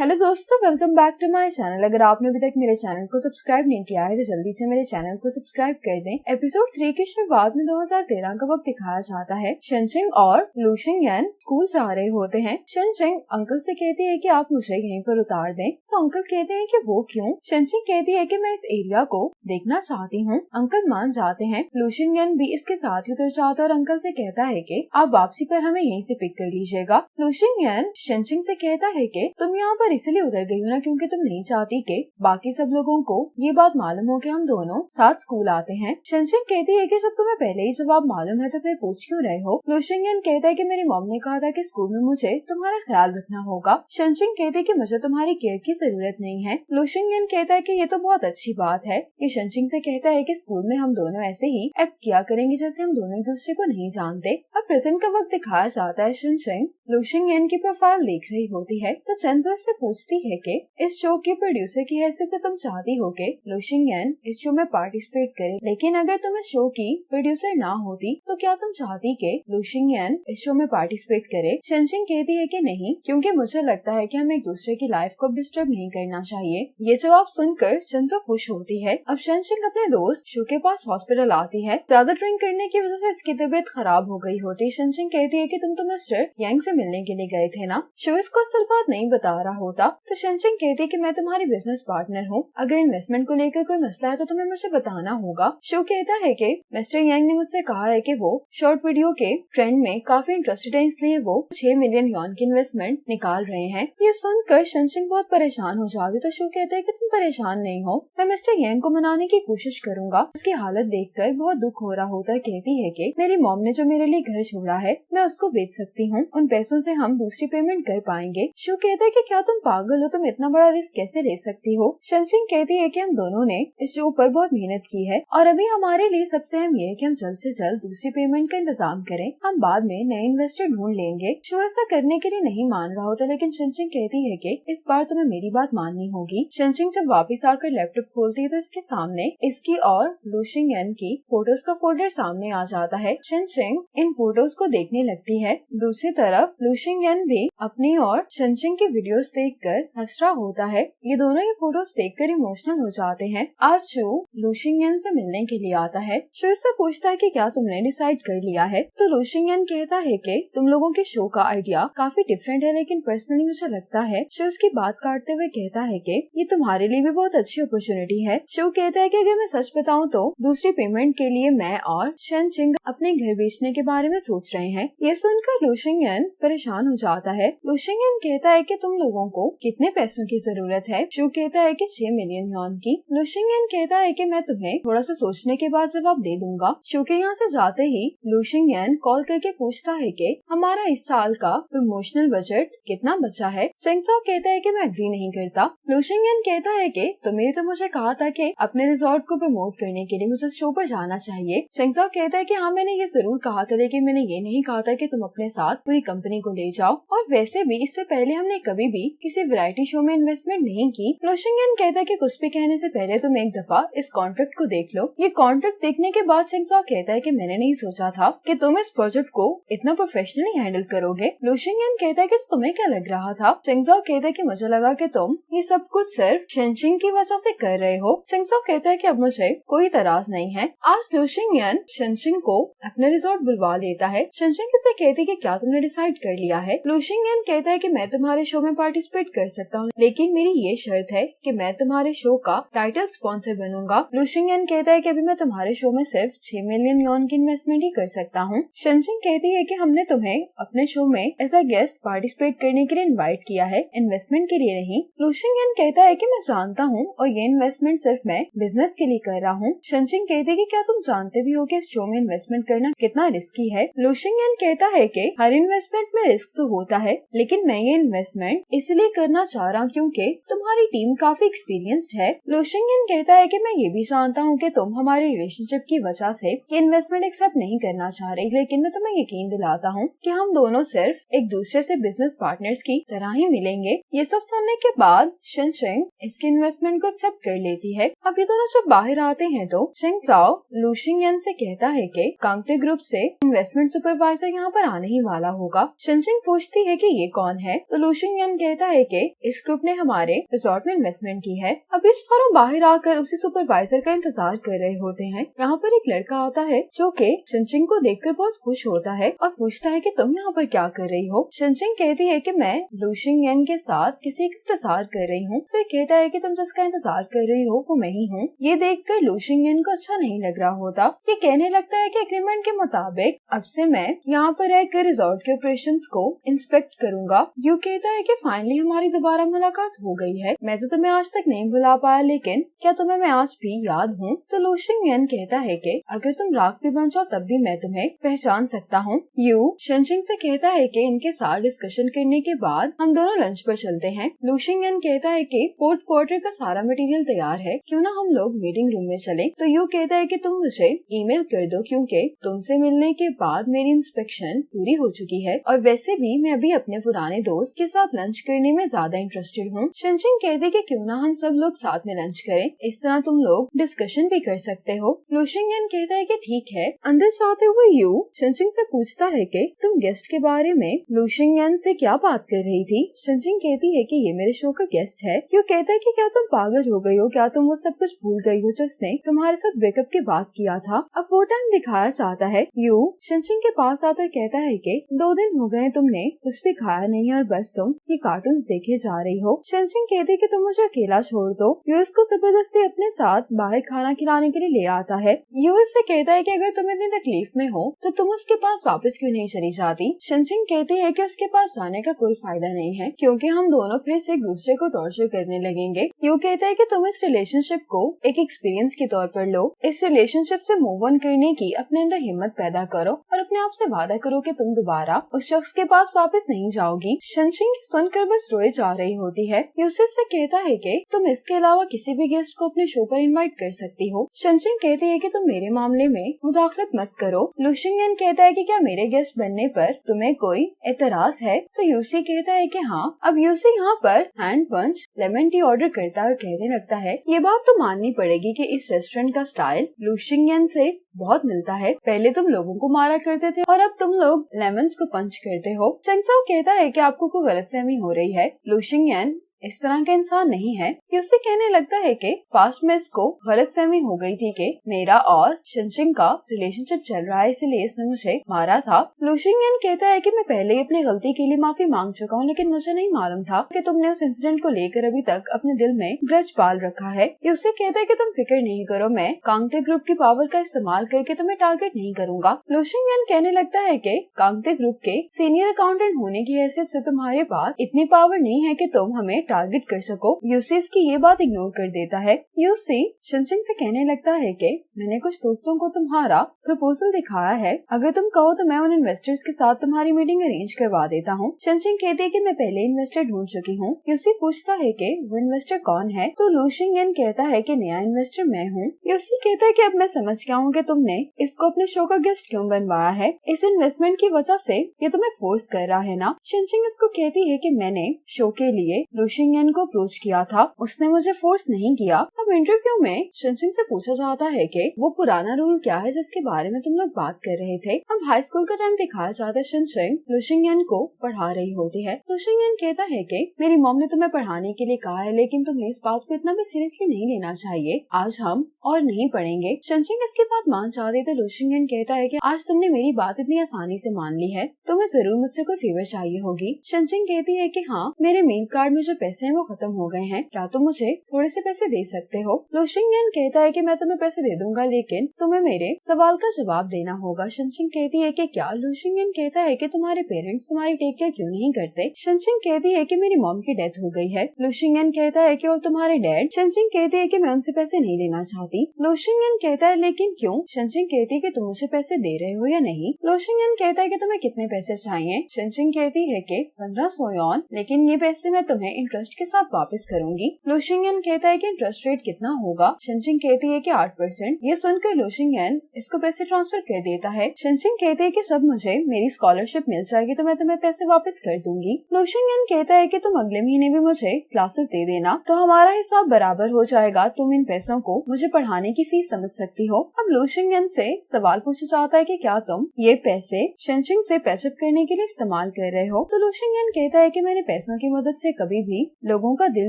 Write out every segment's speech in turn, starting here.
Hello दोस्तों, welcome back to my channel. अगर आपने अभी तक मेरे चैनल को सब्सक्राइब नहीं किया है तो जल्दी से मेरे चैनल को सब्सक्राइब कर दें। एपिसोड 3 की शुरुआत में 2013 का वक्त दिखाया जाता है। शेनशिंग और लू शिंगयान स्कूल जा रहे होते हैं। शेनशिंग अंकल से कहती है कि आप मुझे यहीं पर उतार दें, तो अंकल कहते हैं कि वो क्यों। शेनशिंग कहती है कि मैं इस एरिया को देखना चाहती हूँ। अंकल मान जाते हैं। लू शिंगयान भी इसके साथ ही उतर जाता है और अंकल से कहता है कि आप वापसी पर हमें यहीं से पिक कर लीजिएगा। लू शिंगयान शेनशिंग से कहता है कि तुम यहाँ पर इसलिए उतर गई हो ना क्योंकि तुम नहीं चाहती कि बाकी सब लोगों को ये बात मालूम हो कि हम दोनों साथ स्कूल आते हैं। शेनशिंग कहती है कि जब तुम्हें पहले ही जवाब मालूम है तो फिर पूछ क्यों रहे हो। लू शिंगयान कहता है कि मेरी मॉम ने कहा था कि स्कूल में मुझे तुम्हारा ख्याल रखना होगा। शेनशिंग कहती है कि मुझे तुम्हारी केयर की जरूरत नहीं है। लू शिंगयान कहता है कि ये तो बहुत अच्छी बात है। ये शेनशिंग से कहता है कि स्कूल में हम दोनों ऐसे ही एक्ट किया करेंगे जैसे हम दोनों एक दूसरे को नहीं जानते। अब प्रेजेंट का वक्त दिखाया जाता है। शेनशिंग लू शिंगयान की प्रोफाइल देख रही होती है तो चेंजो से पूछती है कि इस शो के प्रोड्यूसर की हैसियत से तुम चाहती हो कि लू शिंगयान इस शो में पार्टिसिपेट करे, लेकिन अगर तुम इस शो की प्रोड्यूसर ना होती तो क्या तुम चाहती कि लू शिंगयान इस शो में पार्टिसिपेट करे। शेनशिंग कहती है कि नहीं, क्योंकि मुझे लगता है कि हमें एक दूसरे की लाइफ को डिस्टर्ब नहीं करना चाहिए। ये जवाब सुनकर चेंजो खुश होती है। अब शेनशिंग अपने दोस्त शो के पास हॉस्पिटल आती है। ज्यादा ड्रिंक करने की वजह से इसकी तबीयत खराब हो गई होती। शेनशिंग कहती है कि तुम तो मिस्टर यांग से मिलने के लिए गए थे ना। शो इसको असल बात नहीं बता रहा होता तो शेनशिंग कहती है कि मैं तुम्हारी बिजनेस पार्टनर हूँ। अगर इन्वेस्टमेंट को लेकर कोई मसला है तो तुम्हें मुझे बताना होगा। शो कहता है कि मिस्टर यांग ने मुझसे कहा है कि वो शॉर्ट वीडियो के ट्रेंड में काफी इंटरेस्टेड है, इसलिए वो 6 मिलियन यॉन की इन्वेस्टमेंट निकाल रहे हैं। ये सुनकर शेनशिंग बहुत परेशान हो जाती तो शो कहता है कि तुम परेशान नहीं हो, मैं मिस्टर यांग को मनाने की कोशिश करूंगा। उसकी हालत देखकर बहुत दुख हो रहा होता है। कहती है कि मेरी मॉम ने जो मेरे लिए घर छोड़ा है मैं उसको बेच सकती हूँ, उन पैसों से हम दूसरी पेमेंट कर पाएंगे। शो कहता है कि क्या तुम पागल हो, तुम इतना बड़ा रिस्क कैसे ले सकती हो। शेनशिंग कहती है कि हम दोनों ने इस शो पर बहुत मेहनत की है और अभी हमारे लिए सबसे अहम ये है कि हम जल्द से जल्द दूसरी पेमेंट का इंतजाम करें, हम बाद में नए इन्वेस्टर ढूंढ लेंगे। शो ऐसा करने के लिए नहीं मान रहा होता, लेकिन शेनशिंग कहती है कि इस बार तुम्हें मेरी बात माननी होगी। शेनशिंग जब वापस आकर लैपटॉप खोलती है तो इसके सामने इसकी और लू शिंगयान की फोटोज का फोल्डर सामने आ जाता है। शेनशिंग इन फोटोज को देखने लगती है। दूसरी तरफ लू शिंगयान भी अपनी और शेनशिंग की वीडियोस देखकर हंस रहा होता है। ये दोनों ये फोटोज देखकर इमोशनल हो जाते हैं। आज शो लू शिंगयान से मिलने के लिए आता है। शो इससे पूछता है कि क्या तुमने डिसाइड कर लिया है, तो लू शिंगयान कहता है कि तुम लोगों के शो का आइडिया काफी डिफरेंट है, लेकिन पर्सनली मुझे लगता है। शो इसकी बात काटते हुए कहता है कि ये तुम्हारे लिए भी बहुत अच्छी अपॉर्चुनिटी है। शो कहता है कि अगर मैं सच बताऊं तो दूसरी पेमेंट के लिए मैं और शेनशिंग अपने घर बेचने के बारे में सोच रहे हैं। ये सुनकर लू शिंगयान परेशान हो जाता है। लू शिंगयान कहता है कि तुम लोगों को कितने पैसों की जरूरत है। शो कहता है कि 6 मिलियन यॉन की। लू शिंगयान कहता है कि मैं तुम्हें थोड़ा सा सोचने के बाद जवाब दे दूंगा। शो के यहाँ से जाते ही लू शिंगयान कॉल करके पूछता है कि हमारा इस साल का प्रमोशनल बजट कितना बचा है। शेंगसाओ कहता है कि मैं एग्री नहीं करता। लू शिंगयान कहता है कि तुमने तो मुझे कहा था कि अपने रिजॉर्ट को प्रमोट करने के लिए मुझे शो पर जाना चाहिए। शेंगसाओ कहता है कि हाँ, मैंने ये जरूर कहा था, लेकिन मैंने ये नहीं कहा था कि तुम अपने साथ पूरी कंपनी को ले जाओ, और वैसे भी इससे पहले हमने कभी भी किसी वैरायटी शो में इन्वेस्टमेंट नहीं की। लू शिंगयान कहता है कि कुछ भी कहने से पहले तुम एक दफा इस कॉन्ट्रैक्ट को देख लो। ये कॉन्ट्रैक्ट देखने के बाद शेंगसाओ कहता है कि मैंने नहीं सोचा था कि तुम इस प्रोजेक्ट को इतना प्रोफेशनली हैंडल करोगे। लू शिंगयान कहता है कि तुम्हें क्या लग रहा था। शेंगसाओ कहता है कि मुझे लगा कि तुम ये सब कुछ सिर्फ शेनशिंग की वजह से कर रहे हो। शेंगसाओ कहता है कि अब मुझे कोई तराज नहीं है। आज लू शिंगयान शेनशिंग को अपने रिजॉर्ट बुलवा लेता है। शेनशिंग से कहती है कि क्या तुमने डिसाइड कर लिया है। लू शिंगयान कहता है कि मैं तुम्हारे शो में पार्टिसिपेट कर सकता हूँ, लेकिन मेरी ये शर्त है कि मैं तुम्हारे शो का टाइटल स्पॉन्सर बनूंगा। लू शिंगयान कहता है कि अभी मैं तुम्हारे शो में सिर्फ 6 मिलियन यॉन की इन्वेस्टमेंट ही कर सकता हूँ। शेनशिंग कहती है कि हमने तुम्हें अपने शो में एज अ गेस्ट पार्टिसिपेट करने के लिए इन्वाइट किया है, इन्वेस्टमेंट के लिए नहीं। लू शिंगयान कहता है कि मैं जानता हूँ और ये इन्वेस्टमेंट सिर्फ मैं बिजनेस के लिए कर रहा हूँ। शेनशिंग कहती है कि क्या तुम जानते भी हो कि इस शो में इन्वेस्टमेंट करना कितना रिस्की है। लू शिंगयान कहता है कि हर इन्वेस्टमेंट में रिस्क तो होता है, लेकिन मैं ये इन्वेस्टमेंट इसलिए करना चाह रहा हूँ क्योंकि तुम्हारी टीम काफी एक्सपीरियंस्ड है। लू शिंगयान कहता है कि मैं ये भी जानता हूँ कि तुम हमारे रिलेशनशिप की वजह से ये इन्वेस्टमेंट एक्सेप्ट नहीं करना चाह रही, लेकिन मैं तुम्हें यकीन दिलाता हूँ कि हम दोनों सिर्फ एक दूसरे से बिजनेस पार्टनर्स की तरह ही मिलेंगे। ये सब सुनने के बाद शेनशिंग इसके इन्वेस्टमेंट को एक्सेप्ट कर लेती है। अब ये दोनों जब बाहर आते हैं तो शेंगसाओ लू शिंगयान से कहता है कि कांगटे ग्रुप से इन्वेस्टमेंट सुपरवाइजर यहाँ पर आने ही वाला होगा। शेनशिंग पूछती है कि ये कौन है, तो लू शिंगयान कहता है कि इस ग्रुप ने हमारे रिजॉर्ट में इन्वेस्टमेंट की है। अब इस चारों बाहर आकर उसी सुपरवाइजर का इंतजार कर रहे होते हैं। यहाँ पर एक लड़का आता है जो कि शनशिंग को देखकर बहुत खुश होता है और पूछता है कि तुम यहाँ पर क्या कर रही हो। शनशिंग कहती है कि मैं लू शिंगयन के साथ किसी का इंतजार कर रही हूँ। तो कहता है कि तुम जिसका इंतजार कर रही हो वो मैं ही हूँ। ये देखकर लू शिंगयन को अच्छा नहीं लग रहा होता। ये कहने लगता है कि एग्रीमेंट के मुताबिक अब से मैं यहाँ पर रहकर रिजॉर्ट के ऑपरेशंस को इंस्पेक्ट करूंगा। यू कहता है कि फाइनली हमारी दोबारा मुलाकात हो गई है। मैं तो तुम्हें आज तक नहीं भुला पाया, लेकिन क्या तुम्हें मैं आज भी याद हूँ? तो लू शिंगयन कहता है कि अगर तुम राख भी बन जाओ तब भी मैं तुम्हें पहचान सकता हूँ। यू शनशिंग से कहता है कि इनके साथ डिस्कशन करने के बाद हम दोनों लंच पर चलते हैं। लू शिंगयन कहता है कि फोर्थ क्वार्टर का सारा मटेरियल तैयार है, क्यों ना हम लोग मीटिंग रूम में चले। तो यू कहता है कि तुम मुझे ईमेल कर दो, क्योंकि तुमसे मिलने के बाद मेरी इंस्पेक्शन पूरी हो चुकी है और वैसे भी मैं अभी अपने पुराने दोस्त के साथ लंच करने में ज्यादा इंटरेस्टेड हूँ। शनशिंग कहते कि क्यों ना हम सब लोग साथ में लंच करें, इस तरह तुम लोग डिस्कशन भी कर सकते हो। लू शिंगयन कहता है कि ठीक है। अंदर जाते हुए यू शनशिंग से पूछता है कि तुम गेस्ट के बारे में लू शिंगयन से क्या बात कर रही थी। शनशिंग कहती है कि ये मेरे शो का गेस्ट है। यू कहता है कि क्या तुम पागल हो गई हो, क्या तुम वो सब कुछ भूल गई हो जिसने तुम्हारे साथ ब्रेकअप के बाद किया था। अब वो टाइम दिखाया जाता है। यू शनशिंग के पास आकर कहता है कि 2 दिन हो गए तुमने कुछ भी खाया नहीं और बस तुम ये कार्टून्स देखे जा रही हो। शनशिंग कहते कि तुम मुझे अकेला छोड़ दो। यू इसको जबरदस्ती अपने साथ बाहर खाना खिलाने के लिए ले आता है। यू इससे कहता है कि अगर तुम इतनी तकलीफ में हो तो तुम उसके पास वापस क्यों नहीं चली जाती। शनशिंग कहती है कि उसके पास जाने का कोई फायदा नहीं है, क्योंकि हम दोनों फिर से एक दूसरे को टॉर्चर करने लगेंगे। यू कहता है कि तुम इस रिलेशनशिप को एक एक्सपीरियंस के तौर पर लो। इस रिलेशनशिप से मूव ऑन करने की अपने अंदर हिम्मत पैदा करो और अपने आप से वादा करो कि तुम दोबारा उस शख्स के पास वापस नहीं जाओगी। शनशिंग सुनकर बस रोए जा रही होती है। यूसिस से कहता है कि तुम इसके अलावा किसी भी गेस्ट को अपने शो पर इनवाइट कर सकती हो। शनशिंग कहती है कि तुम मेरे मामले में मुदाखलत मत करो। लू शिंगयन कहता है कि क्या मेरे गेस्ट बनने पर तुम्हें कोई एतराज है। तो यूसी कहता है कि हाँ। अब यूसी यहाँ पर हैंड पंच लेमन टी ऑर्डर करता है और कहने लगता है ये बात तो माननी पड़ेगी कि इस रेस्टोरेंट का स्टाइल लू शिंगयन से बहुत मिलता है। पहले तुम लोगों को मारा करते थे और अब तुम लोग लेमन्स को पंच करते हो। चंगसाओ कहता है कि आपको कोई गलतफहमी हो रही है। लू शिंगयन इस तरह का इंसान नहीं है। उससे कहने लगता है कि पास्ट में इसको गलतफहमी हो गई थी कि मेरा और शनशिंग का रिलेशनशिप चल रहा है, इसलिए इसने मुझे मारा था। लू शिंगयन कहता है कि मैं पहले ही अपनी गलती के लिए माफी मांग चुका हूँ, लेकिन मुझे नहीं मालूम था कि तुमने उस इंसिडेंट को लेकर अभी तक अपने दिल में ग्रज पाल रखा है। उससे कहता है कि तुम फिक्र नहीं करो, मैं कांगते ग्रुप की पावर का इस्तेमाल करके तुम्हें टारगेट नहीं करूंगा। लू शिंगयन कहने लगता है कि कांगते ग्रुप के सीनियर अकाउंटेंट होने की हैसियत से तुम्हारे पास इतनी पावर नहीं है कि तुम हमें टारगेट कर सको। यूसी इसकी ये बात इग्नोर कर देता है। यूसी शनशिंग से कहने लगता है कि मैंने कुछ दोस्तों को तुम्हारा प्रपोजल दिखाया है, अगर तुम कहो तो मैं उन इन्वेस्टर्स के साथ तुम्हारी मीटिंग अरेंज करवा देता हूँ। शनशिंग कहती है कि मैं पहले इन्वेस्टर ढूंढ चुकी हूँ। यूसी पूछता है कि वो इन्वेस्टर कौन है। तो लू शिंगयन कहता है कि नया इन्वेस्टर मैं हूँ। यूसी कहता है कि अब मैं समझ गया हूँ कि तुमने इसको अपने शो का गेस्ट क्यों बनवाया है। इस इन्वेस्टमेंट की वजह से ये तुम्हें फोर्स कर रहा है ना। शनशिंग इसको कहती है कि मैंने शो के लिए लू शिंगयन को अप्रोच किया था, उसने मुझे फोर्स नहीं किया। अब इंटरव्यू में शनशिंग से पूछा जाता है कि वो पुराना रूल क्या है जिसके बारे में तुम लोग बात कर रहे थे। अब हाई स्कूल का टाइम दिखाया जाता है। शनशिंग लू शिंगयन को पढ़ा रही होती है। लू शिंगयन कहता है कि मेरी मॉम ने तुम्हें पढ़ाने के लिए कहा है, लेकिन तुम्हें इस बात को इतना भी सीरियसली नहीं लेना चाहिए। आज हम और नहीं पढ़ेंगे। शनशिंग इसके बाद मान चाहते तो लू शिंगयन कहता है कि आज तुमने मेरी बात इतनी आसानी से मान ली है, तुम्हें जरूर मुझसे कोई फेवर चाहिए होगी। शनशिंग कहती है कि हाँ, मेरे मेल कार्ड में जो पैसे हैं वो खत्म हो गए हैं, क्या तुम मुझे थोड़े से पैसे दे सकते हो। लू शिंगयन कहता है कि मैं तुम्हें पैसे दे दूंगा, लेकिन तुम्हें मेरे सवाल का जवाब देना होगा। शनशिंग कहती है कि क्या। लू शिंगयन कहता है कि तुम्हारे पेरेंट्स तुम्हारी टेक केयर क्यों नहीं करते। शनशिंग कहती है कि मेरी मॉम की डेथ हो गई है। लू शिंगयन कहता है कि और तुम्हारे डैड। शनशिंग कहती है कि मैं उनसे पैसे नहीं लेना चाहती। लू शिंगयन कहता है लेकिन क्यों। शनशिंग कहती है कि तुम मुझे पैसे दे रहे हो या नहीं। लू शिंगयन कहता है कि तुम्हें कितने पैसे चाहिए। शनशिंग कहती है कि 1500 यॉन, लेकिन ये पैसे मैं तुम्हें इंटरेस्ट के साथ वापस करूंगी। लूशिंगन कहता है कि इंटरेस्ट रेट कितना होगा। शनशिंग कहती है कि 8%। ये सुनकर लूशिंगन इसको पैसे ट्रांसफर कर देता है। शनशिंग कहते है कि जब मुझे मेरी स्कॉलरशिप मिल जाएगी तो मैं तुम्हें पैसे वापस कर दूंगी। लूशिंगन कहता है कि तुम अगले महीने भी मुझे क्लासेस दे देना तो हमारा हिसाब बराबर हो जाएगा। तुम इन पैसों को मुझे पढ़ाने की फीस समझ सकती हो। अब लूशिंगन से सवाल पूछा जाता है कि क्या तुम ये पैसे शनशिंग से पैचअप करने के लिए इस्तेमाल कर रहे हो। तो लूशिंगन कहता है कि मैंने पैसों की मदद से कभी भी लोगों का दिल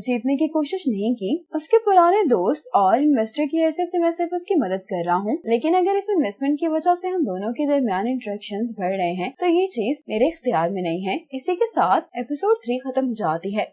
जीतने की कोशिश नहीं की। उसके पुराने दोस्त और इन्वेस्टर की हैसियत से मैं सिर्फ उसकी मदद कर रहा हूँ, लेकिन अगर इस इन्वेस्टमेंट की वजह से हम दोनों के दरमियान इंटरेक्शंस बढ़ रहे हैं तो ये चीज मेरे इख्तियार में नहीं है। इसी के साथ एपिसोड 3 खत्म हो जाती है।